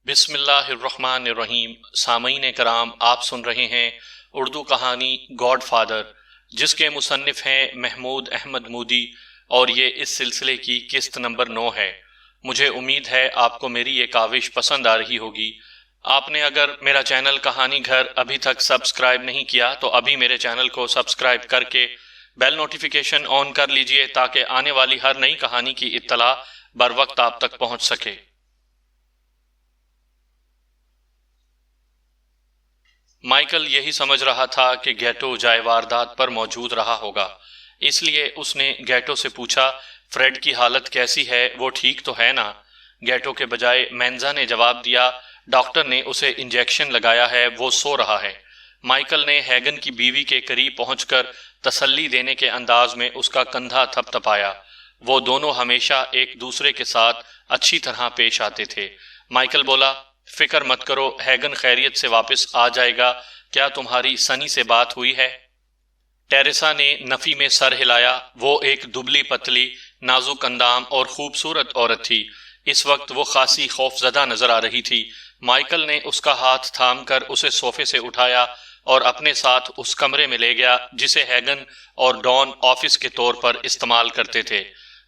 بسم اللہ الرحمن الرحیم۔ سامعین کرام، آپ سن رہے ہیں اردو کہانی گاڈ فادر، جس کے مصنف ہیں محمود احمد مودی، اور یہ اس سلسلے کی قسط نمبر 9 ہے۔ مجھے امید ہے آپ کو میری یہ کاوش پسند آ رہی ہوگی۔ آپ نے اگر میرا چینل کہانی گھر ابھی تک سبسکرائب نہیں کیا تو ابھی میرے چینل کو سبسکرائب کر کے بیل نوٹیفیکیشن آن کر لیجئے تاکہ آنے والی ہر نئی کہانی کی اطلاع بر وقت آپ تک پہنچ سکے۔ مائیکل یہی سمجھ رہا تھا کہ گیٹو جائے واردات پر موجود رہا ہوگا، اس لیے اس نے گیٹو سے پوچھا، فریڈ کی حالت کیسی ہے؟ وہ ٹھیک تو ہے نا؟ گیٹو کے بجائے مینزا نے جواب دیا، ڈاکٹر نے اسے انجیکشن لگایا ہے، وہ سو رہا ہے۔ مائیکل نے ہیگن کی بیوی کے قریب پہنچ کر تسلی دینے کے انداز میں اس کا کندھا تھپ تھپایا۔ وہ دونوں ہمیشہ ایک دوسرے کے ساتھ اچھی طرح پیش آتے تھے۔ مائیکل بولا، فکر مت کرو، ہیگن خیریت سے واپس آ جائے گا۔ کیا تمہاری سنی سے بات ہوئی ہے؟ ٹیریسا نے نفی میں سر ہلایا۔ وہ ایک دبلی پتلی، نازک اندام اور خوبصورت عورت تھی۔ اس وقت وہ خاصی خوفزدہ نظر آ رہی تھی۔ مائیکل نے اس کا ہاتھ تھام کر اسے صوفے سے اٹھایا اور اپنے ساتھ اس کمرے میں لے گیا جسے ہیگن اور ڈان آفس کے طور پر استعمال کرتے تھے۔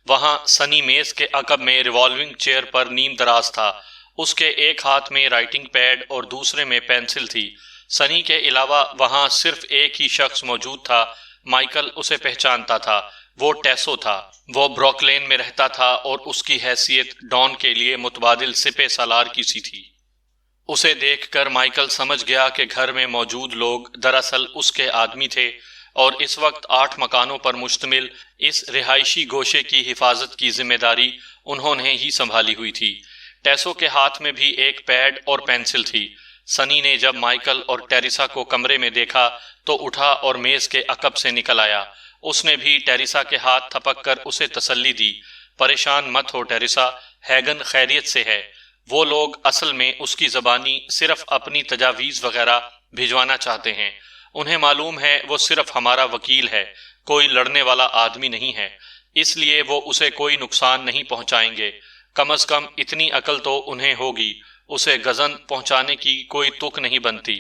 وہاں سنی میز کے عقب میں ریوالونگ چیئر پر نیم دراز تھا۔ اس کے ایک ہاتھ میں رائٹنگ پیڈ اور دوسرے میں پینسل تھی۔ سنی کے علاوہ وہاں صرف ایک ہی شخص موجود تھا۔ مائیکل اسے پہچانتا تھا، وہ ٹیسو تھا۔ وہ بروکلین میں رہتا تھا اور اس کی حیثیت ڈان کے لیے متبادل سپہ سالار کی سی تھی۔ اسے دیکھ کر مائیکل سمجھ گیا کہ گھر میں موجود لوگ دراصل اس کے آدمی تھے، اور اس وقت 8 مکانوں پر مشتمل اس رہائشی گوشے کی حفاظت کی ذمہ داری انہوں نے ہی سنبھالی ہوئی تھی۔ ٹیسو کے ہاتھ میں بھی ایک پیڈ اور پینسل تھی۔ سنی نے جب مائیکل اور ٹیریسا کو کمرے میں دیکھا تو اٹھا اور میز کے عقب سے نکل آیا۔ اس نے بھی ٹیریسا کے ہاتھ تھپک کر اسے تسلی دی، پریشان مت ہو ٹیریسا، ہیگن خیریت سے ہے۔ وہ لوگ اصل میں اس کی زبانی صرف اپنی تجاویز وغیرہ بھجوانا چاہتے ہیں۔ انہیں معلوم ہے وہ صرف ہمارا وکیل ہے، کوئی لڑنے والا آدمی نہیں ہے، اس لیے وہ اسے کوئی نقصان نہیں پہنچائیں گے۔ کم از کم اتنی عقل تو انہیں ہوگی، اسے گزن پہنچانے کی کوئی تک نہیں بنتی۔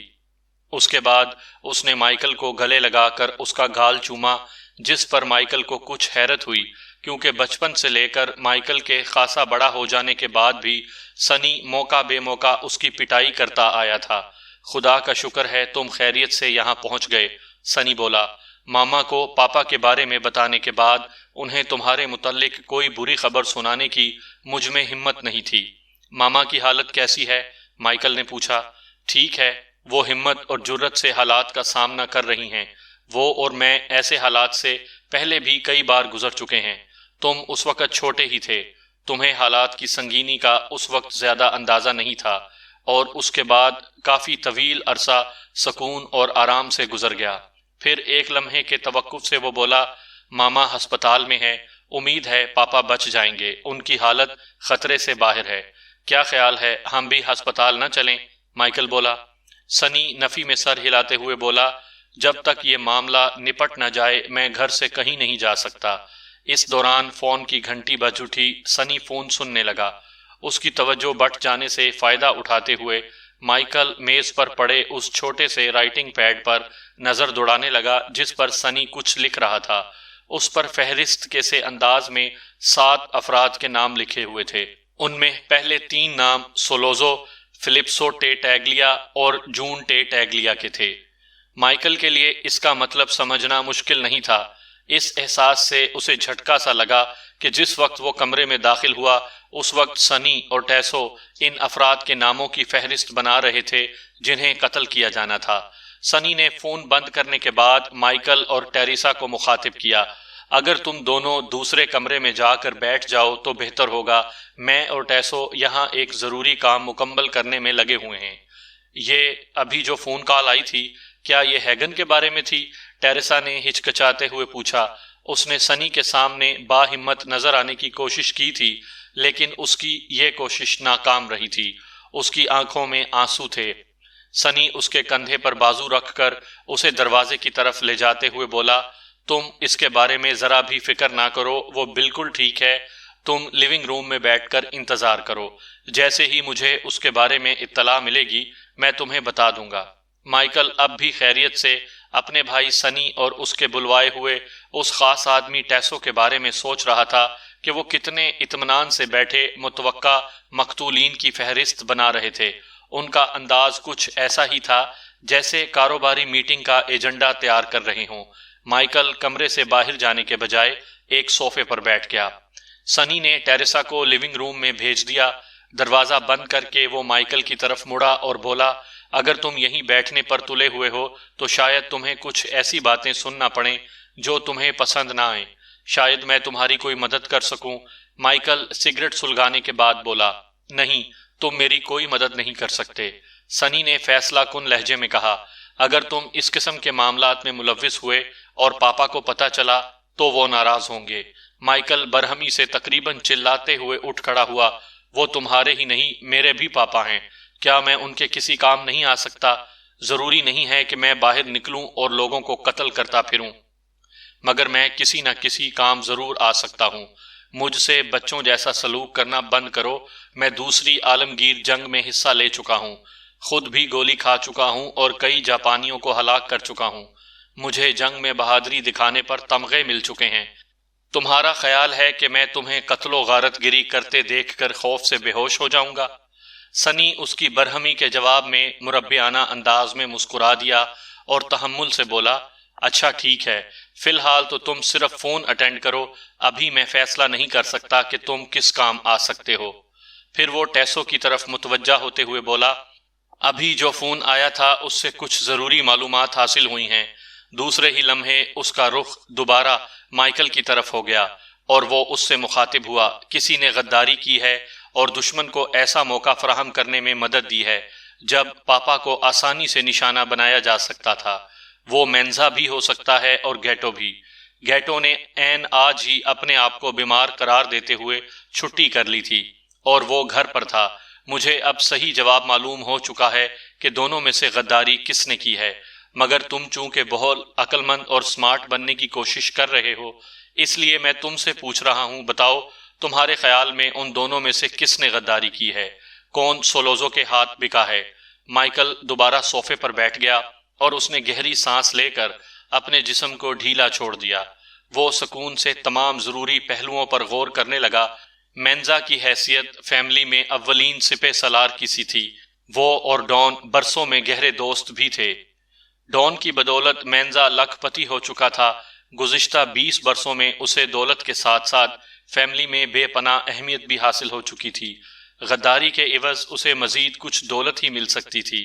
اس کے بعد اس نے مائیکل کو گلے لگا کر اس کا گال چوما، جس پر مائیکل کو کچھ حیرت ہوئی، کیونکہ بچپن سے لے کر مائیکل کے خاصا بڑا ہو جانے کے بعد بھی سنی موقع بے موقع اس کی پٹائی کرتا آیا تھا۔ خدا کا شکر ہے تم خیریت سے یہاں پہنچ گئے، سنی بولا۔ ماما کو پاپا کے بارے میں بتانے کے بعد انہیں تمہارے متعلق کوئی بری خبر سنانے کی مجھ میں ہمت نہیں تھی۔ ماما کی حالت کیسی ہے؟ مائیکل نے پوچھا۔ ٹھیک ہے، وہ ہمت اور جرت سے حالات کا سامنا کر رہی ہیں۔ وہ اور میں ایسے حالات سے پہلے بھی کئی بار گزر چکے ہیں۔ تم اس وقت چھوٹے ہی تھے، تمہیں حالات کی سنگینی کا اس وقت زیادہ اندازہ نہیں تھا، اور اس کے بعد کافی طویل عرصہ سکون اور آرام سے گزر گیا۔ پھر ایک لمحے کے توقف سے وہ بولا، ماما ہسپتال میں ہے، امید ہے پاپا بچ جائیں گے، ان کی حالت خطرے سے باہر ہے۔ کیا خیال ہے ہم بھی ہسپتال نہ چلیں؟ مائیکل بولا۔ سنی نفی میں سر ہلاتے ہوئے بولا، جب تک یہ معاملہ نپٹ نہ جائے میں گھر سے کہیں نہیں جا سکتا۔ اس دوران فون کی گھنٹی بج اٹھی۔ سنی فون سننے لگا۔ اس کی توجہ بٹ جانے سے فائدہ اٹھاتے ہوئے مائیکل میز پر پڑے اس چھوٹے سے رائٹنگ پیڈ پر نظر دوڑانے لگا جس پر سنی کچھ لکھ رہا تھا۔ اس پر فہرست کے سے انداز میں 7 افراد کے نام لکھے ہوئے تھے۔ ان میں پہلے 3 نام سولوزو، فلپسو ٹے ٹیگلیا اور جون ٹے ٹیگلیا کے تھے۔ مائیکل کے لیے اس کا مطلب سمجھنا مشکل نہیں تھا۔ اس احساس سے اسے جھٹکا سا لگا کہ جس وقت وہ کمرے میں داخل ہوا اس وقت سنی اور ٹیسو ان افراد کے ناموں کی فہرست بنا رہے تھے جنہیں قتل کیا جانا تھا۔ سنی نے فون بند کرنے کے بعد مائیکل اور ٹیریسا کو مخاطب کیا، اگر تم دونوں دوسرے کمرے میں جا کر بیٹھ جاؤ تو بہتر ہوگا، میں اور ٹیسو یہاں ایک ضروری کام مکمل کرنے میں لگے ہوئے ہیں۔ یہ ابھی جو فون کال آئی تھی، کیا یہ ہیگن کے بارے میں تھی؟ ٹیریسا نے ہچکچاتے ہوئے پوچھا۔ اس نے سنی کے سامنے باہمت نظر آنے کی کوشش کی تھی، لیکن اس کی یہ کوشش ناکام رہی تھی۔ اس کی آنکھوں میں آنسو تھے۔ سنی اس کے کندھے پر بازو رکھ کر اسے دروازے کی طرف لے جاتے ہوئے بولا، تم اس کے بارے میں ذرا بھی فکر نہ کرو، وہ بالکل ٹھیک ہے، تم لیونگ روم میں بیٹھ کر انتظار کرو، جیسے ہی مجھے اس کے بارے میں اطلاع ملے گی میں تمہیں بتا دوں گا۔ مائیکل اب بھی خیریت سے اپنے بھائی سنی اور اس کے بلوائے ہوئے اس خاص آدمی ٹیسو کے بارے میں سوچ رہا تھا کہ وہ کتنے اطمینان سے بیٹھے متوقع مقتولین کی فہرست بنا رہے تھے۔ ان کا انداز کچھ ایسا ہی تھا جیسے کاروباری میٹنگ کا ایجنڈا تیار کر رہے ہوں۔ مائیکل کمرے سے باہر جانے کے بجائے ایک صوفے پر بیٹھ گیا۔ سنی نے ٹیریسا کو لیونگ روم میں بھیج دیا۔ دروازہ بند کر کے وہ مائیکل کی طرف مڑا اور بولا، اگر تم یہیں بیٹھنے پر تلے ہوئے ہو تو شاید تمہیں کچھ ایسی باتیں سننا پڑیں جو تمہیں پسند نہ آئیں۔ شاید میں تمہاری کوئی مدد کر سکوں۔ مائیکل سگریٹ سلگانے کے بعد بولا، نہیں، تم میری کوئی مدد نہیں کر سکتے۔ سنی نے فیصلہ کن لہجے میں کہا، اگر تم اس قسم کے معاملات میں ملوث ہوئے اور پاپا کو پتہ چلا تو وہ ناراض ہوں گے۔ مائیکل برہمی سے تقریباً چلاتے ہوئے اٹھ کھڑا ہوا، وہ تمہارے ہی نہیں میرے بھی پاپا ہیں، کیا میں ان کے کسی کام نہیں آ سکتا؟ ضروری نہیں ہے کہ میں باہر نکلوں اور لوگوں کو قتل کرتا پھروں، مگر میں کسی نہ کسی کام ضرور آ سکتا ہوں۔ مجھ سے بچوں جیسا سلوک کرنا بند کرو۔ میں دوسری عالمگیر جنگ میں حصہ لے چکا ہوں، خود بھی گولی کھا چکا ہوں اور کئی جاپانیوں کو ہلاک کر چکا ہوں۔ مجھے جنگ میں بہادری دکھانے پر تمغے مل چکے ہیں۔ تمہارا خیال ہے کہ میں تمہیں قتل و غارت گری کرتے دیکھ کر خوف سے بے ہوش ہو جاؤں گا؟ سنی اس کی برہمی کے جواب میں مربیانہ انداز میں مسکرا دیا اور تحمل سے بولا، اچھا ٹھیک ہے، فی الحال تو تم صرف فون اٹینڈ کرو، ابھی میں فیصلہ نہیں کر سکتا کہ تم کس کام آ سکتے ہو۔ پھر وہ ٹیسو کی طرف متوجہ ہوتے ہوئے بولا، ابھی جو فون آیا تھا اس سے کچھ ضروری معلومات حاصل ہوئی ہیں۔ دوسرے ہی لمحے اس کا رخ دوبارہ مائیکل کی طرف ہو گیا اور وہ اس سے مخاطب ہوا، کسی نے غداری کی ہے اور دشمن کو ایسا موقع فراہم کرنے میں مدد دی ہے جب پاپا کو آسانی سے نشانہ بنایا جا سکتا تھا۔ وہ مینزا بھی ہو سکتا ہے اور گیٹو بھی۔ گیٹو نے عین آج ہی اپنے آپ کو بیمار قرار دیتے ہوئے چھٹی کر لی تھی اور وہ گھر پر تھا۔ مجھے اب صحیح جواب معلوم ہو چکا ہے کہ دونوں میں سے غداری کس نے کی ہے، مگر تم چونکہ بہت عقل مند اور سمارٹ بننے کی کوشش کر رہے ہو، اس لیے میں تم سے پوچھ رہا ہوں، بتاؤ تمہارے خیال میں ان دونوں میں سے کس نے غداری کی ہے؟ کون سولوزو کے ہاتھ بکا ہے؟ مائیکل دوبارہ صوفے پر بیٹھ گیا اور اس نے گہری سانس لے کر اپنے جسم کو ڈھیلا چھوڑ دیا۔ وہ سکون سے تمام ضروری پہلوؤں پر غور کرنے لگا۔ مینزا کی حیثیت فیملی میں اولین سپہ سالار کی سی تھی۔ وہ اور ڈان برسوں میں گہرے دوست بھی تھے۔ ڈان کی بدولت مینزا لاکھ پتی ہو چکا تھا۔ گزشتہ 20 برسوں میں اسے دولت کے ساتھ ساتھ فیملی میں بے پناہ اہمیت بھی حاصل ہو چکی تھی۔ غداری کے عوض اسے مزید کچھ دولت ہی مل سکتی تھی،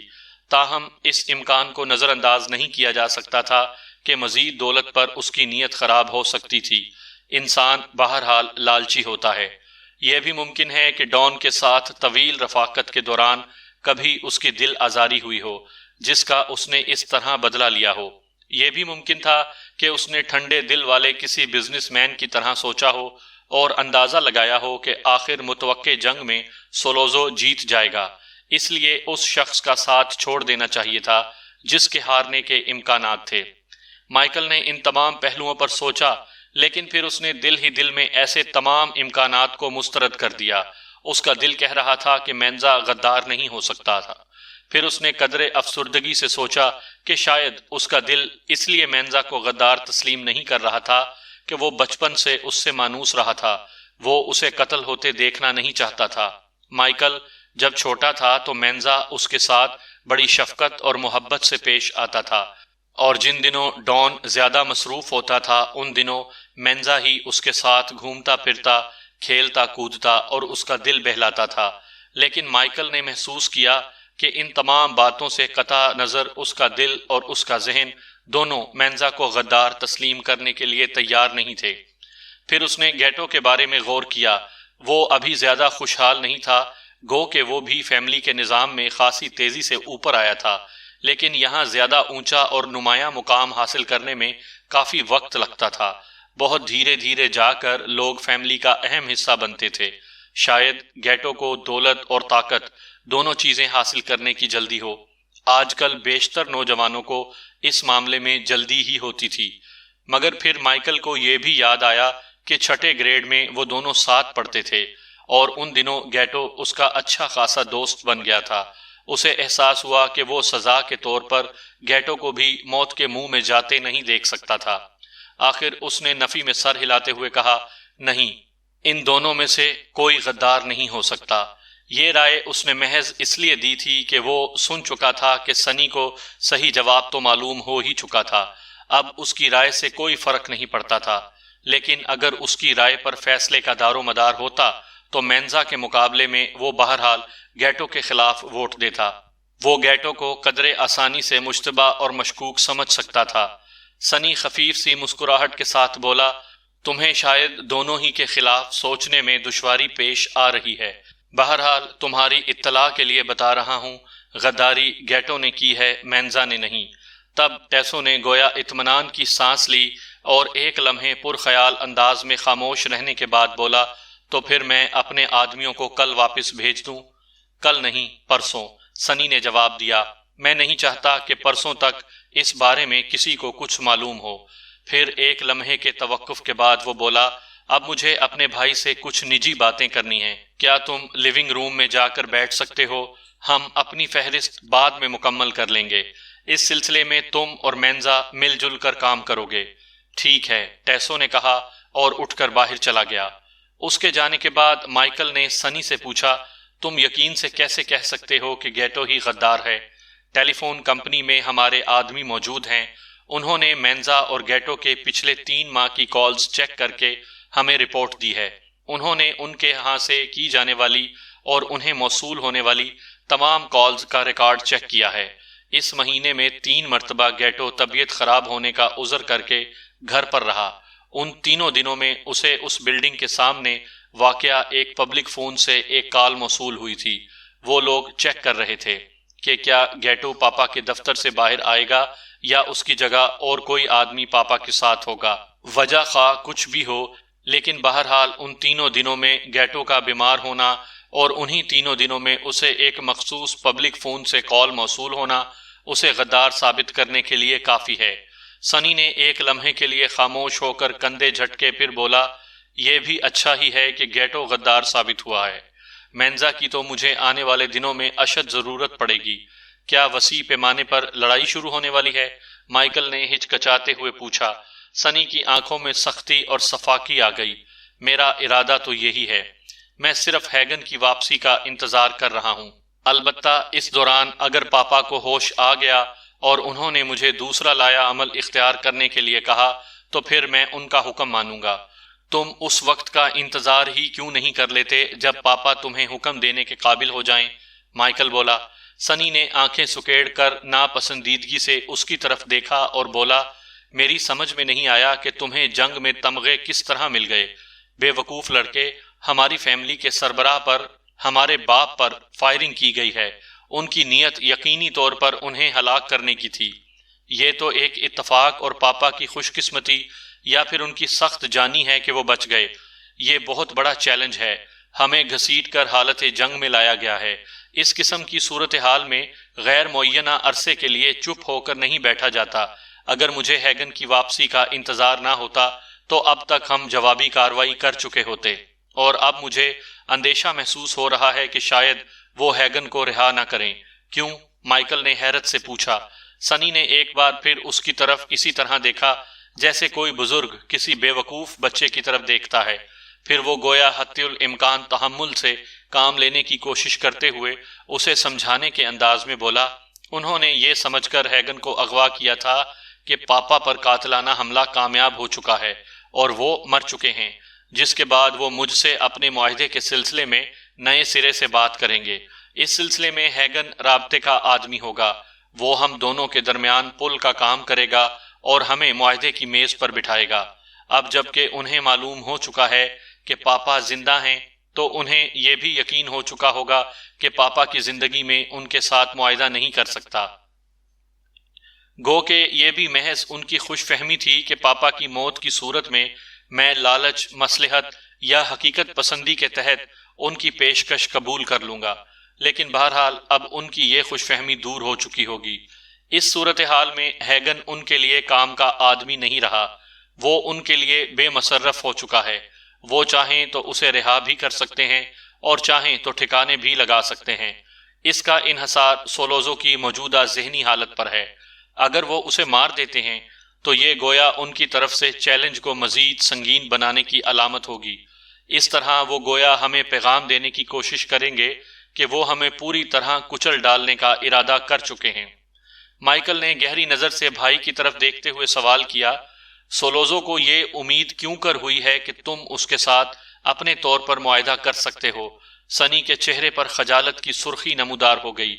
تاہم اس امکان کو نظر انداز نہیں کیا جا سکتا تھا کہ مزید دولت پر اس کی نیت خراب ہو سکتی تھی۔ انسان بہرحال لالچی ہوتا ہے۔ یہ بھی ممکن ہے کہ ڈان کے ساتھ طویل رفاقت کے دوران کبھی اس کی دل آزاری ہوئی ہو جس کا اس نے اس طرح بدلہ لیا ہو۔ یہ بھی ممکن تھا کہ اس نے ٹھنڈے دل والے کسی بزنس مین کی طرح سوچا ہو اور اندازہ لگایا ہو کہ آخر متوقع جنگ میں سولوزو جیت جائے گا، اس لیے اس شخص کا ساتھ چھوڑ دینا چاہیے تھا جس کے ہارنے کے امکانات تھے۔ مائیکل نے ان تمام پہلوؤں پر سوچا، لیکن پھر اس نے دل ہی دل میں ایسے تمام امکانات کو مسترد کر دیا۔ اس کا دل کہہ رہا تھا کہ مینزا غدار نہیں ہو سکتا تھا۔ پھر اس نے قدر افسردگی سے سوچا کہ شاید اس کا دل اس لیے مینزا کو غدار تسلیم نہیں کر رہا تھا کہ وہ بچپن سے اس سے مانوس رہا تھا، وہ اسے قتل ہوتے دیکھنا نہیں چاہتا تھا۔ مائیکل جب چھوٹا تھا تو مینزا اس کے ساتھ بڑی شفقت اور محبت سے پیش آتا تھا، اور جن دنوں ڈان زیادہ مصروف ہوتا تھا ان دنوں مینزا ہی اس کے ساتھ گھومتا پھرتا، کھیلتا کودتا اور اس کا دل بہلاتا تھا۔ لیکن مائیکل نے محسوس کیا کہ ان تمام باتوں سے قطع نظر اس کا دل اور اس کا ذہن دونوں مینزا کو غدار تسلیم کرنے کے لیے تیار نہیں تھے۔ پھر اس نے گیٹو کے بارے میں غور کیا۔ وہ ابھی زیادہ خوشحال نہیں تھا، گو کہ وہ بھی فیملی کے نظام میں خاصی تیزی سے اوپر آیا تھا، لیکن یہاں زیادہ اونچا اور نمایاں مقام حاصل کرنے میں کافی وقت لگتا تھا۔ بہت دھیرے دھیرے جا کر لوگ فیملی کا اہم حصہ بنتے تھے۔ شاید گیٹو کو دولت اور طاقت دونوں چیزیں حاصل کرنے کی جلدی ہو۔ آج کل بیشتر نوجوانوں کو اس معاملے میں جلدی ہی ہوتی تھی، مگر پھر مائیکل کو یہ بھی یاد آیا کہ چھٹے گریڈ میں وہ دونوں ساتھ پڑھتے تھے اور ان دنوں گیٹو اس کا اچھا خاصا دوست بن گیا تھا۔ اسے احساس ہوا کہ وہ سزا کے طور پر گیٹو کو بھی موت کے منہ میں جاتے نہیں دیکھ سکتا تھا۔ آخر اس نے نفی میں سر ہلاتے ہوئے کہا، نہیں، ان دونوں میں سے کوئی غدار نہیں ہو سکتا۔ یہ رائے اس نے محض اس لیے دی تھی کہ وہ سن چکا تھا کہ سنی کو صحیح جواب تو معلوم ہو ہی چکا تھا، اب اس کی رائے سے کوئی فرق نہیں پڑتا تھا۔ لیکن اگر اس کی رائے پر فیصلے کا دار و مدار ہوتا تو مینزا کے مقابلے میں وہ بہرحال گیٹو کے خلاف ووٹ دیتا۔ وہ گیٹو کو قدر آسانی سے مشتبہ اور مشکوک سمجھ سکتا تھا۔ سنی خفیف سی مسکراہٹ کے ساتھ بولا، تمہیں شاید دونوں ہی کے خلاف سوچنے میں دشواری پیش آ رہی ہے، بہرحال تمہاری اطلاع کے لیے بتا رہا ہوں، غداری گیٹو نے کی ہے، مینزا نے نہیں۔ تب ٹیسو نے گویا اطمینان کی سانس لی اور ایک لمحے پرخیال انداز میں خاموش رہنے کے بعد بولا، تو پھر میں اپنے آدمیوں کو کل واپس بھیج دوں؟ کل نہیں، پرسوں، سنی نے جواب دیا۔ میں نہیں چاہتا کہ پرسوں تک اس بارے میں کسی کو کچھ معلوم ہو۔ پھر ایک لمحے کے توقف کے بعد وہ بولا، اب مجھے اپنے بھائی سے کچھ نجی باتیں کرنی ہیں، کیا تم لیونگ روم میں جا کر بیٹھ سکتے ہو؟ ہم اپنی فہرست بعد میں مکمل کر لیں گے، اس سلسلے میں تم اور مینزا مل جل کر کام کرو گے۔ ٹھیک ہے، ٹیسو نے کہا اور اٹھ کر باہر چلا گیا۔ اس کے جانے کے بعد مائیکل نے سنی سے پوچھا، تم یقین سے کیسے کہہ سکتے ہو کہ گیٹو ہی غدار ہے؟ ٹیلی فون کمپنی میں ہمارے آدمی موجود ہیں، انہوں نے مینزا اور گیٹو کے پچھلے 3 ماہ کی کالز چیک کر کے ہمیں رپورٹ دی ہے۔ انہوں نے ان کے ہاں سے کی جانے والی اور انہیں موصول ہونے والی تمام کالز کا ریکارڈ چیک کیا ہے۔ اس مہینے میں 3 مرتبہ گیٹو طبیعت خراب ہونے کا عذر کر کے گھر پر رہا۔ ان تینوں دنوں میں اسے اس بلڈنگ کے سامنے واقعہ ایک پبلک فون سے ایک کال موصول ہوئی تھی۔ وہ لوگ چیک کر رہے تھے کہ کیا گیٹو پاپا کے دفتر سے باہر آئے گا یا اس کی جگہ اور کوئی آدمی پاپا کے ساتھ ہوگا۔ وجہ خواہ کچھ بھی ہو، لیکن بہرحال ان تینوں دنوں میں گیٹو کا بیمار ہونا اور انہی تینوں دنوں میں اسے ایک مخصوص پبلک فون سے کال موصول ہونا اسے غدار ثابت کرنے کے لیے کافی ہے۔ سنی نے ایک لمحے کے لیے خاموش ہو کر کندھے جھٹکے، پھر بولا، یہ بھی اچھا ہی ہے کہ گیٹو غدار ثابت ہوا ہے۔ مینزا کی تو مجھے آنے والے دنوں میں اشد ضرورت پڑے گی۔ کیا وسیع پیمانے پر لڑائی شروع ہونے والی ہے؟ مائیکل نے ہچکچاتے ہوئے پوچھا۔ سنی کی آنکھوں میں سختی اور صفاقی آ گئی۔ میرا ارادہ تو یہی ہے، میں صرف ہیگن کی واپسی کا انتظار کر رہا ہوں۔ البتہ اس دوران اگر پاپا کو ہوش آ گیا اور انہوں نے مجھے دوسرا لایا عمل اختیار کرنے کے لیے کہا تو پھر میں ان کا حکم مانوں گا۔ تم اس وقت کا انتظار ہی کیوں نہیں کر لیتے جب پاپا تمہیں حکم دینے کے قابل ہو جائیں؟ مائیکل بولا۔ سنی نے آنکھیں سکیڑ کر ناپسندیدگی سے اس کی طرف دیکھا اور بولا، میری سمجھ میں نہیں آیا کہ تمہیں جنگ میں تمغے کس طرح مل گئے۔ بے وقوف لڑکے، ہماری فیملی کے سربراہ پر، ہمارے باپ پر فائرنگ کی گئی ہے۔ ان کی نیت یقینی طور پر انہیں ہلاک کرنے کی تھی۔ یہ تو ایک اتفاق اور پاپا کی خوش قسمتی یا پھر ان کی سخت جانی ہے کہ وہ بچ گئے۔ یہ بہت بڑا چیلنج ہے، ہمیں گھسیٹ کر حالت جنگ میں لایا گیا ہے۔ اس قسم کی صورتحال میں غیر معینہ عرصے کے لیے چپ ہو کر نہیں بیٹھا جاتا۔ اگر مجھے ہیگن کی واپسی کا انتظار نہ ہوتا تو اب تک ہم جوابی کارروائی کر چکے ہوتے، اور اب مجھے اندیشہ محسوس ہو رہا ہے کہ شاید وہ ہیگن کو رہا نہ کریں۔ کیوں؟ مائیکل نے حیرت سے پوچھا۔ سنی نے ایک بار پھر اس کی طرف اسی طرح دیکھا جیسے کوئی بزرگ کسی بے وقوف بچے کی طرف دیکھتا ہے۔ پھر وہ گویا حتی الامکان تحمل سے کام لینے کی کوشش کرتے ہوئے اسے سمجھانے کے انداز میں بولا، انہوں نے یہ سمجھ کر ہیگن کو اغوا کیا تھا کہ پاپا پر قاتلانہ حملہ کامیاب ہو چکا ہے اور وہ مر چکے ہیں، جس کے بعد وہ مجھ سے اپنے معاہدے کے سلسلے میں نئے سرے سے بات کریں گے۔ اس سلسلے میں ہیگن رابطے کا آدمی ہوگا، وہ ہم دونوں کے درمیان پل کا کام کرے گا اور ہمیں معاہدے کی میز پر بٹھائے گا۔ اب جب کہ انہیں معلوم ہو چکا ہے کہ پاپا زندہ ہیں تو انہیں یہ بھی یقین ہو چکا ہوگا کہ پاپا کی زندگی میں ان کے ساتھ معاہدہ نہیں کر سکتا۔ گو کہ یہ بھی محض ان کی خوش فہمی تھی کہ پاپا کی موت کی صورت میں لالچ، مصلحت یا حقیقت پسندی کے تحت ان کی پیشکش قبول کر لوں گا، لیکن بہرحال اب ان کی یہ خوش فہمی دور ہو چکی ہوگی۔ اس صورتحال میں ہیگن ان کے لیے کام کا آدمی نہیں رہا، وہ ان کے لیے بے مصرف ہو چکا ہے۔ وہ چاہیں تو اسے رہا بھی کر سکتے ہیں اور چاہیں تو ٹھکانے بھی لگا سکتے ہیں۔ اس کا انحصار سولوزو کی موجودہ ذہنی حالت پر ہے۔ اگر وہ اسے مار دیتے ہیں تو یہ گویا ان کی طرف سے چیلنج کو مزید سنگین بنانے کی علامت ہوگی۔ اس طرح وہ گویا ہمیں پیغام دینے کی کوشش کریں گے کہ وہ ہمیں پوری طرح کچل ڈالنے کا ارادہ کر چکے ہیں۔ مائیکل نے گہری نظر سے بھائی کی طرف دیکھتے ہوئے سوال کیا، سولوزو کو یہ امید کیوں کر ہوئی ہے کہ تم اس کے ساتھ اپنے طور پر معاہدہ کر سکتے ہو؟ سنی کے چہرے پر خجالت کی سرخی نمودار ہو گئی۔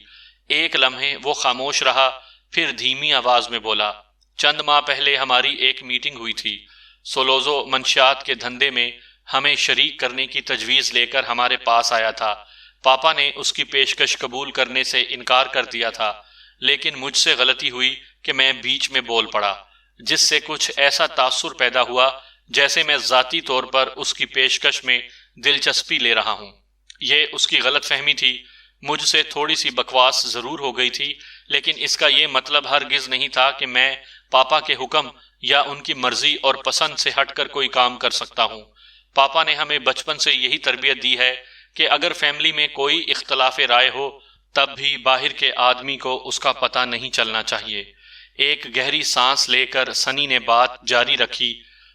ایک لمحے وہ خاموش رہا، پھر دھیمی آواز میں بولا، چند ماہ پہلے ہماری ایک میٹنگ ہوئی تھی۔ سولوزو منشیات کے دھندے میں ہمیں شریک کرنے کی تجویز لے کر ہمارے پاس آیا تھا۔ پاپا نے اس کی پیشکش قبول کرنے سے انکار کر دیا تھا، لیکن مجھ سے غلطی ہوئی کہ میں بیچ میں بول پڑا، جس سے کچھ ایسا تاثر پیدا ہوا جیسے میں ذاتی طور پر اس کی پیشکش میں دلچسپی لے رہا ہوں۔ یہ اس کی غلط فہمی تھی۔ مجھ سے تھوڑی سی بکواس ضرور ہو گئی تھی، لیکن اس کا یہ مطلب ہرگز نہیں تھا کہ میں پاپا کے حکم یا ان کی مرضی اور پسند سے ہٹ کر کوئی کام کر سکتا ہوں۔ پاپا نے ہمیں بچپن سے یہی تربیت دی ہے کہ اگر فیملی میں کوئی اختلاف رائے ہو تب بھی باہر کے آدمی کو اس کا پتہ نہیں چلنا چاہیے۔ ایک گہری سانس لے کر سنی نے بات جاری رکھی،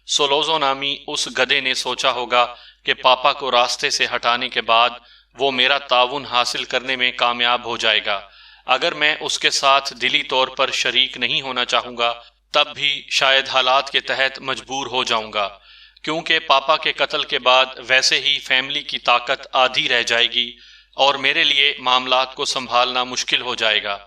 سولوزو نامی اس گدھے نے سوچا ہوگا کہ پاپا کو راستے سے ہٹانے کے بعد وہ میرا تعاون حاصل کرنے میں کامیاب ہو جائے گا۔ اگر میں اس کے ساتھ دلی طور پر شریک نہیں ہونا چاہوں گا تب بھی شاید حالات کے تحت مجبور ہو جاؤں گا، کیونکہ پاپا کے قتل کے بعد ویسے ہی فیملی کی طاقت آدھی رہ جائے گی اور میرے لیے معاملات کو سنبھالنا مشکل ہو جائے گا۔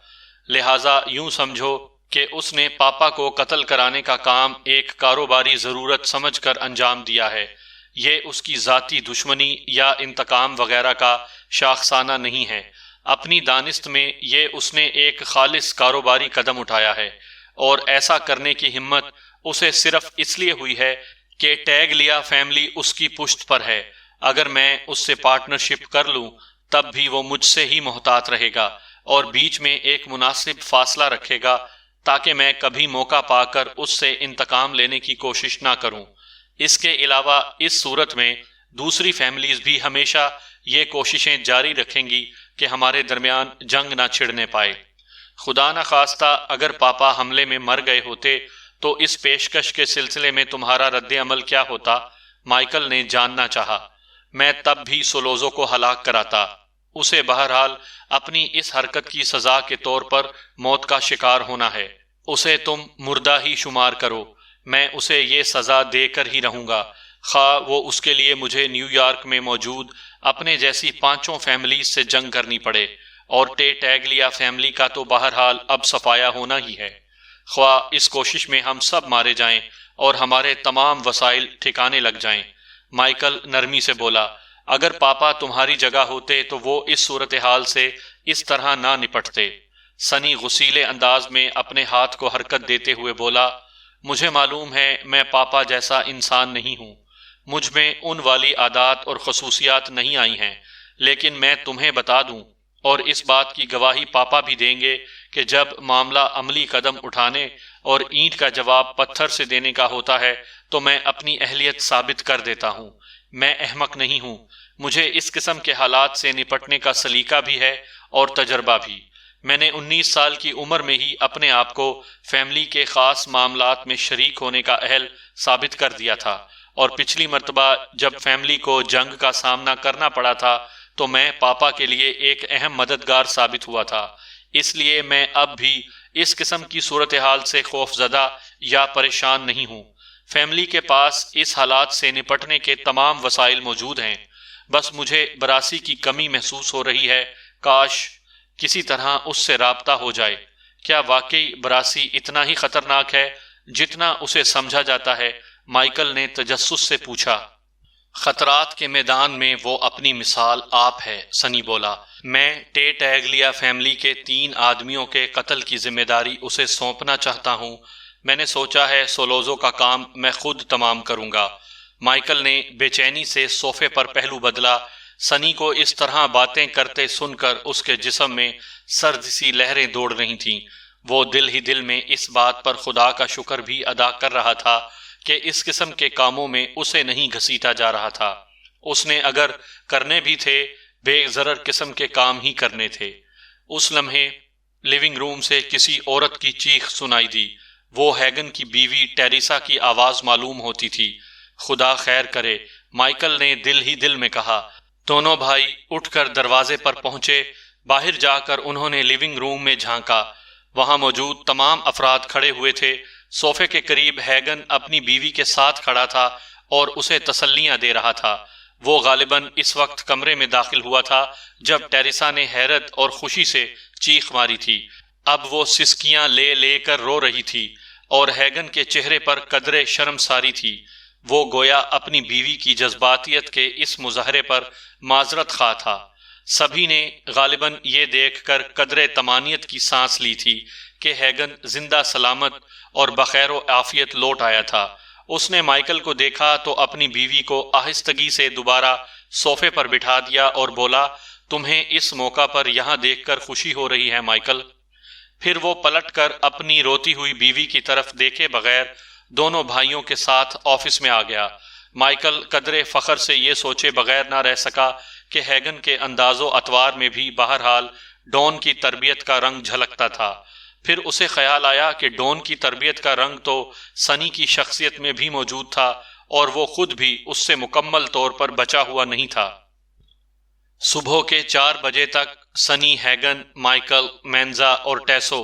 لہٰذا یوں سمجھو کہ اس نے پاپا کو قتل کرانے کا کام ایک کاروباری ضرورت سمجھ کر انجام دیا ہے۔ یہ اس کی ذاتی دشمنی یا انتقام وغیرہ کا شاخسانہ نہیں ہے۔ اپنی دانست میں یہ اس نے ایک خالص کاروباری قدم اٹھایا ہے، اور ایسا کرنے کی ہمت اسے صرف اس لیے ہوئی ہے کہ ٹیگ لیا فیملی اس کی پشت پر ہے۔ اگر میں اس سے پارٹنرشپ کر لوں تب بھی وہ مجھ سے ہی محتاط رہے گا اور بیچ میں ایک مناسب فاصلہ رکھے گا تاکہ میں کبھی موقع پا کر اس سے انتقام لینے کی کوشش نہ کروں۔ اس کے علاوہ اس صورت میں دوسری فیملیز بھی ہمیشہ یہ کوششیں جاری رکھیں گی کہ ہمارے درمیان جنگ نہ چھڑنے پائے۔ خدا نہ خواستہ اگر پاپا حملے میں مر گئے ہوتے تو اس پیشکش کے سلسلے میں تمہارا رد عمل کیا ہوتا؟ مائیکل نے جاننا چاہا۔ میں تب بھی سولوزو کو ہلاک کراتا۔ اسے بہرحال اپنی اس حرکت کی سزا کے طور پر موت کا شکار ہونا ہے۔ اسے تم مردہ ہی شمار کرو، میں اسے یہ سزا دے کر ہی رہوں گا، خواہ وہ اس کے لیے مجھے نیو یارک میں موجود اپنے جیسی 5 فیملیز سے جنگ کرنی پڑے، اور ٹیگلیا فیملی کا تو بہرحال اب صفایا ہونا ہی ہے، خواہ اس کوشش میں ہم سب مارے جائیں اور ہمارے تمام وسائل ٹھکانے لگ جائیں۔ مائیکل نرمی سے بولا، اگر پاپا تمہاری جگہ ہوتے تو وہ اس صورتحال سے اس طرح نہ نپٹتے۔ سنی غصیلے انداز میں اپنے ہاتھ کو حرکت دیتے ہوئے بولا، مجھے معلوم ہے میں پاپا جیسا انسان نہیں ہوں، مجھ میں ان والی عادات اور خصوصیات نہیں آئی ہیں، لیکن میں تمہیں بتا دوں، اور اس بات کی گواہی پاپا بھی دیں گے کہ جب معاملہ عملی قدم اٹھانے اور اینٹ کا جواب پتھر سے دینے کا ہوتا ہے تو میں اپنی اہلیت ثابت کر دیتا ہوں۔ میں احمق نہیں ہوں، مجھے اس قسم کے حالات سے نپٹنے کا سلیقہ بھی ہے اور تجربہ بھی۔ میں نے 19 سال کی عمر میں ہی اپنے آپ کو فیملی کے خاص معاملات میں شریک ہونے کا اہل ثابت کر دیا تھا، اور پچھلی مرتبہ جب فیملی کو جنگ کا سامنا کرنا پڑا تھا تو میں پاپا کے لیے ایک اہم مددگار ثابت ہوا تھا۔ اس لیے میں اب بھی اس قسم کی صورتحال سے خوف زدہ یا پریشان نہیں ہوں۔ فیملی کے پاس اس حالات سے نپٹنے کے تمام وسائل موجود ہیں، بس مجھے براسی کی کمی محسوس ہو رہی ہے، کاش کسی طرح اس سے رابطہ ہو جائے۔ کیا واقعی براسی اتنا ہی خطرناک ہے جتنا اسے سمجھا جاتا ہے؟ مائیکل نے تجسس سے پوچھا۔ خطرات کے میدان میں وہ اپنی مثال آپ ہے، سنی بولا۔ میں ٹیگلیا فیملی کے 3 آدمیوں کے قتل کی ذمہ داری اسے سونپنا چاہتا ہوں۔ میں نے سوچا ہے سولوزو کا کام میں خود تمام کروں گا۔ مائیکل نے بے چینی سے صوفے پر پہلو بدلا۔ سنی کو اس طرح باتیں کرتے سن کر اس کے جسم میں سرد سی لہریں دوڑ رہی تھیں۔ وہ دل ہی دل میں اس بات پر خدا کا شکر بھی ادا کر رہا تھا کہ اس قسم کے کاموں میں اسے نہیں گھسیٹا جا رہا تھا۔ اس نے اگر کرنے بھی تھے بے ضرر قسم کے کام ہی کرنے تھے۔ اس لمحے لیونگ روم سے کسی عورت کی چیخ سنائی دی۔ وہ ہیگن کی بیوی ٹیریسا کی آواز معلوم ہوتی تھی۔ خدا خیر کرے، مائیکل نے دل ہی دل میں کہا۔ دونوں بھائی اٹھ کر دروازے پر پہنچے۔ باہر جا کر انہوں نے لیونگ روم میں جھانکا۔ وہاں موجود تمام افراد کھڑے ہوئے تھے۔ صوفے کے قریب ہیگن اپنی بیوی کے ساتھ کھڑا تھا اور اسے تسلیاں دے رہا تھا۔ وہ غالباً اس وقت کمرے میں داخل ہوا تھا جب ٹیریسا نے حیرت اور خوشی سے چیخ ماری تھی۔ اب وہ سسکیاں لے لے کر رو رہی تھی اور ہیگن کے چہرے پر قدرے شرمساری تھی۔ وہ گویا اپنی بیوی کی جذباتیت کے اس مظاہرے پر معذرت خواہ تھا۔ سبھی نے غالباً یہ دیکھ کر قدرے طمانینت کی سانس لی تھی کہ ہیگن زندہ سلامت اور بخیر و عافیت لوٹ آیا تھا۔ اس نے مائیکل کو دیکھا تو اپنی بیوی کو آہستگی سے دوبارہ صوفے پر بٹھا دیا اور بولا، تمہیں اس موقع پر یہاں دیکھ کر خوشی ہو رہی ہے مائیکل؟ پھر وہ پلٹ کر اپنی روتی ہوئی بیوی کی طرف دیکھے بغیر دونوں بھائیوں کے ساتھ آفس میں آ گیا۔ مائیکل قدرے فخر سے یہ سوچے بغیر نہ رہ سکا کہ ہیگن کے انداز و اطوار میں بھی بہرحال ڈون کی تربیت کا رنگ جھلکتا تھا۔ پھر اسے خیال آیا کہ ڈون کی تربیت کا رنگ تو سنی کی شخصیت میں بھی موجود تھا اور وہ خود بھی اس سے مکمل طور پر بچا ہوا نہیں تھا۔ صبح کے 4 بجے تک سنی، ہیگن، مائیکل، مینزا اور ٹیسو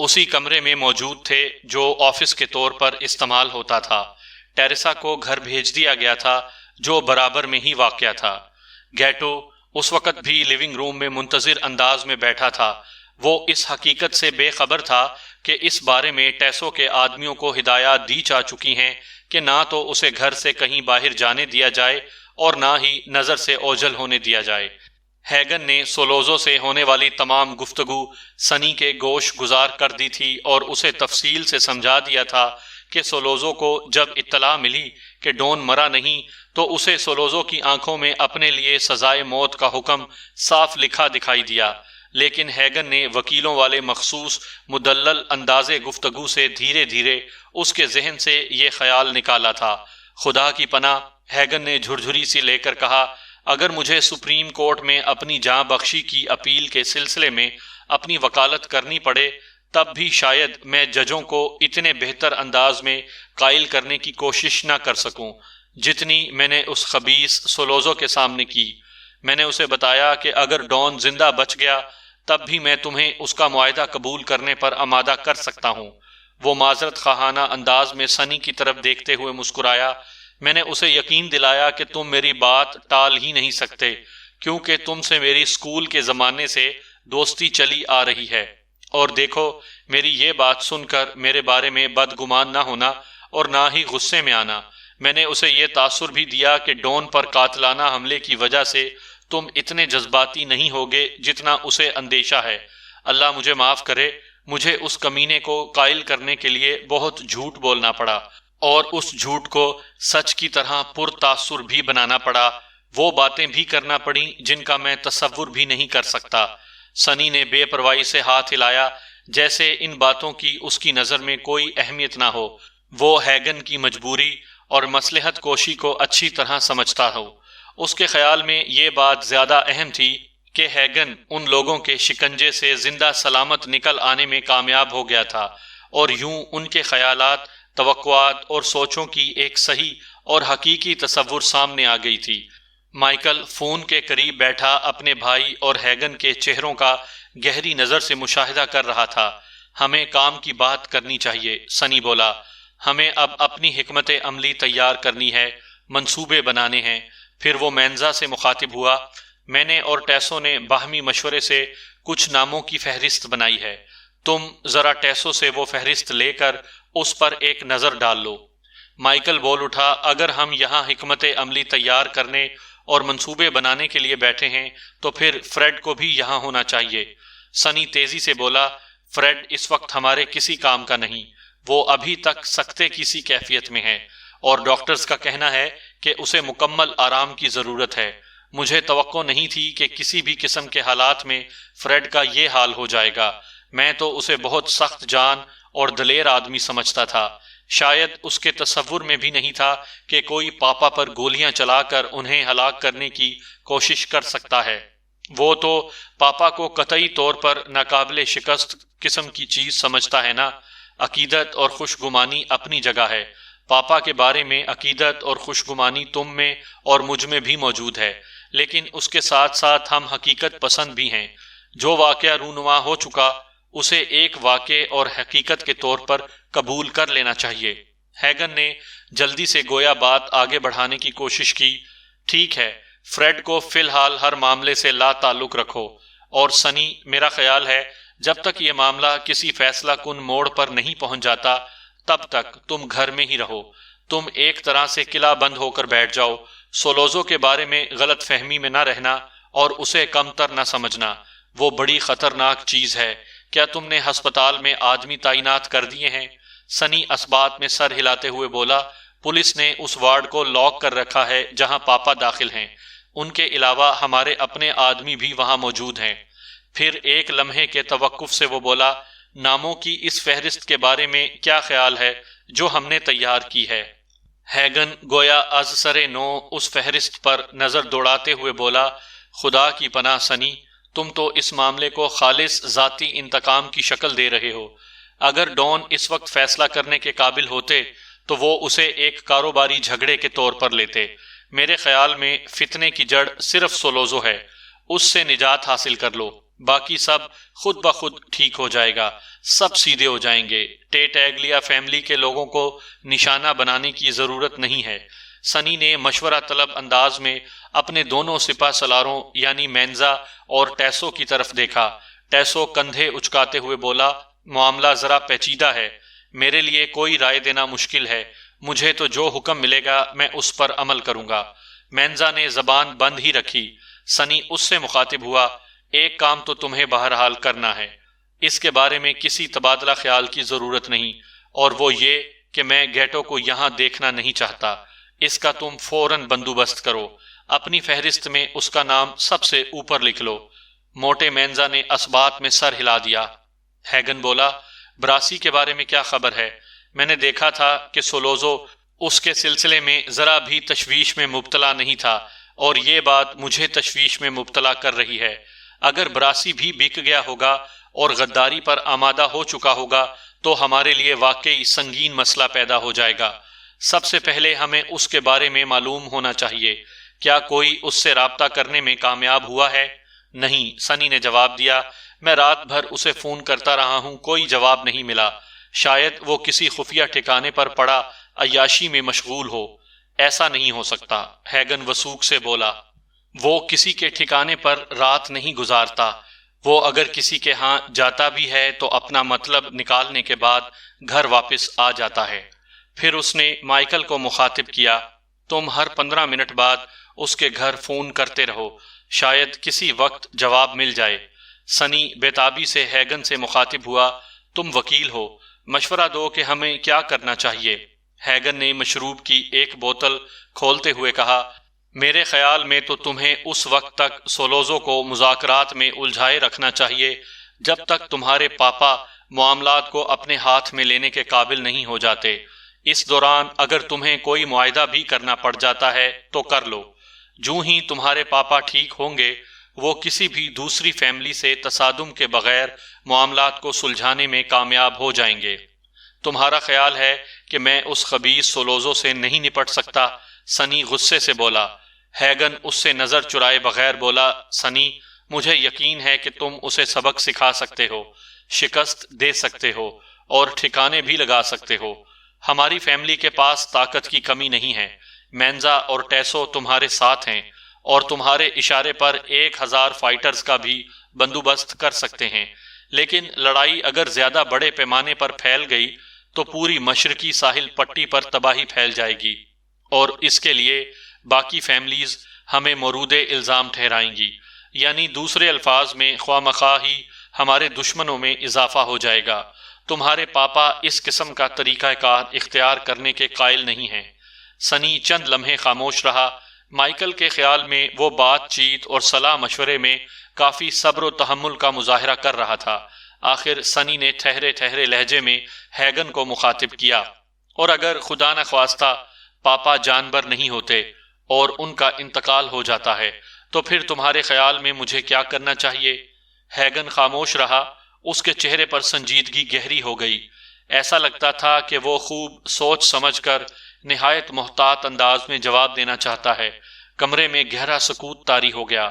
اسی کمرے میں موجود تھے جو آفس کے طور پر استعمال ہوتا تھا۔ ٹیریسا کو گھر بھیج دیا گیا تھا جو برابر میں ہی واقع تھا۔ گیٹو اس وقت بھی لیونگ روم میں منتظر انداز میں بیٹھا تھا۔ وہ اس حقیقت سے بے خبر تھا کہ اس بارے میں ٹیسو کے آدمیوں کو ہدایات دی جا چکی ہیں کہ نہ تو اسے گھر سے کہیں باہر جانے دیا جائے اور نہ ہی نظر سے اوجھل ہونے دیا جائے۔ ہیگن نے سولوزو سے ہونے والی تمام گفتگو سنی کے گوش گزار کر دی تھی اور اسے تفصیل سے سمجھا دیا تھا کہ سولوزو کو جب اطلاع ملی کہ ڈون مرا نہیں تو اسے سولوزو کی آنکھوں میں اپنے لیے سزائے موت کا حکم صاف لکھا دکھائی دیا، لیکن ہیگن نے وکیلوں والے مخصوص مدلل انداز گفتگو سے دھیرے دھیرے اس کے ذہن سے یہ خیال نکالا تھا۔ خدا کی پناہ، ہیگن نے جھرجھری سی لے کر کہا، اگر مجھے سپریم کورٹ میں اپنی جاں بخشی کی اپیل کے سلسلے میں اپنی وکالت کرنی پڑے تب بھی شاید میں ججوں کو اتنے بہتر انداز میں قائل کرنے کی کوشش نہ کر سکوں جتنی میں نے اس خبیث سولوزو کے سامنے کی۔ میں نے اسے بتایا کہ اگر ڈون زندہ بچ گیا تب بھی میں تمہیں اس کا معاہدہ قبول کرنے پر آمادہ کر سکتا ہوں۔ وہ معذرت خواہانہ انداز میں سنی کی طرف دیکھتے ہوئے مسکرایا۔ میں نے اسے یقین دلایا کہ تم میری بات ٹال ہی نہیں سکتے کیونکہ تم سے میری اسکول کے زمانے سے دوستی چلی آ رہی ہے، اور دیکھو میری یہ بات سن کر میرے بارے میں بدگمان نہ ہونا اور نہ ہی غصے میں آنا۔ میں نے اسے یہ تاثر بھی دیا کہ ڈون پر قاتلانہ حملے کی وجہ سے تم اتنے جذباتی نہیں ہوگے جتنا اسے اندیشہ ہے۔ اللہ مجھے معاف کرے، مجھے اس کمینے کو قائل کرنے کے لیے بہت جھوٹ بولنا پڑا اور اس جھوٹ کو سچ کی طرح پر تاثر بھی بنانا پڑا، وہ باتیں بھی کرنا پڑیں جن کا میں تصور بھی نہیں کر سکتا۔ سنی نے بے پرواہی سے ہاتھ ہلایا جیسے ان باتوں کی اس کی نظر میں کوئی اہمیت نہ ہو۔ وہ ہیگن کی مجبوری اور مصلحت کوشی کو اچھی طرح سمجھتا ہو۔ اس کے خیال میں یہ بات زیادہ اہم تھی کہ ہیگن ان لوگوں کے شکنجے سے زندہ سلامت نکل آنے میں کامیاب ہو گیا تھا، اور یوں ان کے خیالات، توقعات اور سوچوں کی ایک صحیح اور حقیقی تصور سامنے آ گئی تھی۔ مائیکل فون کے قریب بیٹھا اپنے بھائی اور ہیگن کے چہروں کا گہری نظر سے مشاہدہ کر رہا تھا۔ ہمیں کام کی بات کرنی چاہیے، سنی بولا۔ ہمیں اب اپنی حکمت عملی تیار کرنی ہے، منصوبے بنانے ہیں۔ پھر وہ مینزا سے مخاطب ہوا، میں نے اور ٹیسو نے باہمی مشورے سے کچھ ناموں کی فہرست بنائی ہے، تم ذرا ٹیسو سے وہ فہرست لے کر اس پر ایک نظر ڈال لو۔ مائیکل بول اٹھا، اگر ہم یہاں حکمت عملی تیار کرنے اور منصوبے بنانے کے لیے بیٹھے ہیں تو پھر فریڈ کو بھی یہاں ہونا چاہیے۔ سنی تیزی سے بولا، فریڈ اس وقت ہمارے کسی کام کا نہیں، وہ ابھی تک سکتے کی سی کیفیت میں ہے اور ڈاکٹرز کا کہنا ہے کہ اسے مکمل آرام کی ضرورت ہے۔ مجھے توقع نہیں تھی کہ کسی بھی قسم کے حالات میں فریڈ کا یہ حال ہو جائے گا۔ میں تو اسے بہت سخت جان اور دلیر آدمی سمجھتا تھا، شاید اس کے تصور میں بھی نہیں تھا کہ کوئی پاپا پر گولیاں چلا کر انہیں ہلاک کرنے کی کوشش کر سکتا ہے۔ وہ تو پاپا کو قطعی طور پر ناقابل شکست قسم کی چیز سمجھتا ہے نا۔ عقیدت اور خوشگمانی اپنی جگہ ہے، پاپا کے بارے میں عقیدت اور خوشگمانی تم میں اور مجھ میں بھی موجود ہے، لیکن اس کے ساتھ ساتھ ہم حقیقت پسند بھی ہیں۔ جو واقعہ رونما ہو چکا اسے ایک واقع اور حقیقت کے طور پر قبول کر لینا چاہیے۔ ہیگن نے جلدی سے گویا بات آگے بڑھانے کی کوشش کی۔ ٹھیک ہے، فریڈ کو فی الحال ہر معاملے سے لا تعلق رکھو، اور سنی، میرا خیال ہے جب تک یہ معاملہ کسی فیصلہ کن موڑ پر نہیں پہنچ جاتا تب تک تم گھر میں ہی رہو۔ تم ایک طرح سے قلعہ بند ہو کر بیٹھ جاؤ، سولوزو کے بارے میں غلط فہمی میں نہ رہنا اور اسے کم تر نہ سمجھنا۔ وہ بڑی خطرناک چیز ہے۔ کیا تم نے ہسپتال میں آدمی تعینات کر دیے ہیں؟ سنی اسبات میں سر ہلاتے ہوئے بولا، پولیس نے اس وارڈ کو لاک کر رکھا ہے جہاں پاپا داخل ہیں، ان کے علاوہ ہمارے اپنے آدمی بھی وہاں موجود ہیں۔ پھر ایک لمحے کے توقف سے وہ بولا، ناموں کی اس فہرست کے بارے میں کیا خیال ہے جو ہم نے تیار کی ہے؟ ہیگن گویا از سر نو اس فہرست پر نظر دوڑاتے ہوئے بولا، خدا کی پناہ سنی، تم تو اس معاملے کو خالص ذاتی انتقام کی شکل دے رہے ہو۔ اگر ڈان اس وقت فیصلہ کرنے کے قابل ہوتے تو وہ اسے ایک کاروباری جھگڑے کے طور پر لیتے۔ میرے خیال میں فتنے کی جڑ صرف سولوزو ہے، اس سے نجات حاصل کر لو، باقی سب خود بخود ٹھیک ہو جائے گا، سب سیدھے ہو جائیں گے۔ ٹیٹیگلیا فیملی کے لوگوں کو نشانہ بنانے کی ضرورت نہیں ہے۔ سنی نے مشورہ طلب انداز میں اپنے دونوں سپہ سالاروں یعنی مینزا اور ٹیسو کی طرف دیکھا۔ ٹیسو کندھے اچکاتے ہوئے بولا، معاملہ ذرا پیچیدہ ہے، میرے لیے کوئی رائے دینا مشکل ہے، مجھے تو جو حکم ملے گا میں اس پر عمل کروں گا۔ مینزا نے زبان بند ہی رکھی۔ سنی اس سے مخاطب ہوا، ایک کام تو تمہیں بہرحال کرنا ہے، اس کے بارے میں کسی تبادلہ خیال کی ضرورت نہیں، اور وہ یہ کہ میں گیٹو کو یہاں دیکھنا نہیں چاہتا۔ اس کا تم فوراً بندوبست کرو، اپنی فہرست میں اس کا نام سب سے اوپر لکھ لو۔ موٹے مینزا نے اسبات میں سر ہلا دیا۔ ہیگن بولا، براسی کے بارے میں کیا خبر ہے؟ میں نے دیکھا تھا کہ سولوزو اس کے سلسلے میں ذرا بھی تشویش میں مبتلا نہیں تھا، اور یہ بات مجھے تشویش میں مبتلا کر رہی ہے۔ اگر براسی بھی بک گیا ہوگا اور غداری پر آمادہ ہو چکا ہوگا تو ہمارے لیے واقعی سنگین مسئلہ پیدا ہو جائے گا۔ سب سے پہلے ہمیں اس کے بارے میں معلوم ہونا چاہیے۔ کیا کوئی اس سے رابطہ کرنے میں کامیاب ہوا ہے؟ نہیں، سنی نے جواب دیا، میں رات بھر اسے فون کرتا رہا ہوں، کوئی جواب نہیں ملا۔ شاید وہ کسی خفیہ ٹھکانے پر پڑا عیاشی میں مشغول ہو۔ ایسا نہیں ہو سکتا، ہیگن وثوق سے بولا، وہ کسی کے ٹھکانے پر رات نہیں گزارتا، وہ اگر کسی کے ہاں جاتا بھی ہے تو اپنا مطلب نکالنے کے بعد گھر واپس آ جاتا ہے۔ پھر اس نے مائیکل کو مخاطب کیا، تم ہر 15 منٹ بعد اس کے گھر فون کرتے رہو، شاید کسی وقت جواب مل جائے۔ سنی بےتابی سے ہیگن سے مخاطب ہوا، تم وکیل ہو، مشورہ دو کہ ہمیں کیا کرنا چاہیے۔ ہیگن نے مشروب کی ایک بوتل کھولتے ہوئے کہا، میرے خیال میں تو تمہیں اس وقت تک سولوزو کو مذاکرات میں الجھائے رکھنا چاہیے جب تک تمہارے پاپا معاملات کو اپنے ہاتھ میں لینے کے قابل نہیں ہو جاتے۔ اس دوران اگر تمہیں کوئی معاہدہ بھی کرنا پڑ جاتا ہے تو کر لو۔ جو ہی تمہارے پاپا ٹھیک ہوں گے وہ کسی بھی دوسری فیملی سے تصادم کے بغیر معاملات کو سلجھانے میں کامیاب ہو جائیں گے۔ تمہارا خیال ہے کہ میں اس خبیث سولوزو سے نہیں نپٹ سکتا؟ سنی غصے سے بولا۔ ہیگن اس سے نظر چرائے بغیر بولا، سنی، مجھے یقین ہے کہ تم اسے سبق سکھا سکتے ہو، شکست دے سکتے ہو اور ٹھکانے بھی لگا سکتے ہو۔ ہماری فیملی کے پاس طاقت کی کمی نہیں ہے، مینزا اور ٹیسو تمہارے ساتھ ہیں اور تمہارے اشارے پر 1000 فائٹرز کا بھی بندوبست کر سکتے ہیں، لیکن لڑائی اگر زیادہ بڑے پیمانے پر پھیل گئی تو پوری مشرقی ساحل پٹی پر تباہی پھیل جائے گی، اور اس کے لیے باقی فیملیز ہمیں مورود الزام ٹھہرائیں گی، یعنی دوسرے الفاظ میں خواہ مخواہ ہی ہمارے دشمنوں میں اضافہ ہو جائے گا۔ تمہارے پاپا اس قسم کا طریقہ کار اختیار کرنے کے قائل نہیں ہیں۔ سنی چند لمحے خاموش رہا۔ مائیکل کے خیال میں وہ بات چیت اور صلاح مشورے میں کافی صبر و تحمل کا مظاہرہ کر رہا تھا۔ آخر سنی نے ٹھہرے ٹھہرے لہجے میں ہیگن کو مخاطب کیا، اور اگر خدا نخواستہ پاپا جانور نہیں ہوتے اور ان کا انتقال ہو جاتا ہے تو پھر تمہارے خیال میں مجھے کیا کرنا چاہیے؟ ہیگن خاموش رہا۔ اس کے چہرے پر سنجیدگی گہری ہو گئی۔ ایسا لگتا تھا کہ وہ خوب سوچ سمجھ کر نہایت محتاط انداز میں جواب دینا چاہتا ہے۔ کمرے میں گہرا سکوت طاری ہو گیا۔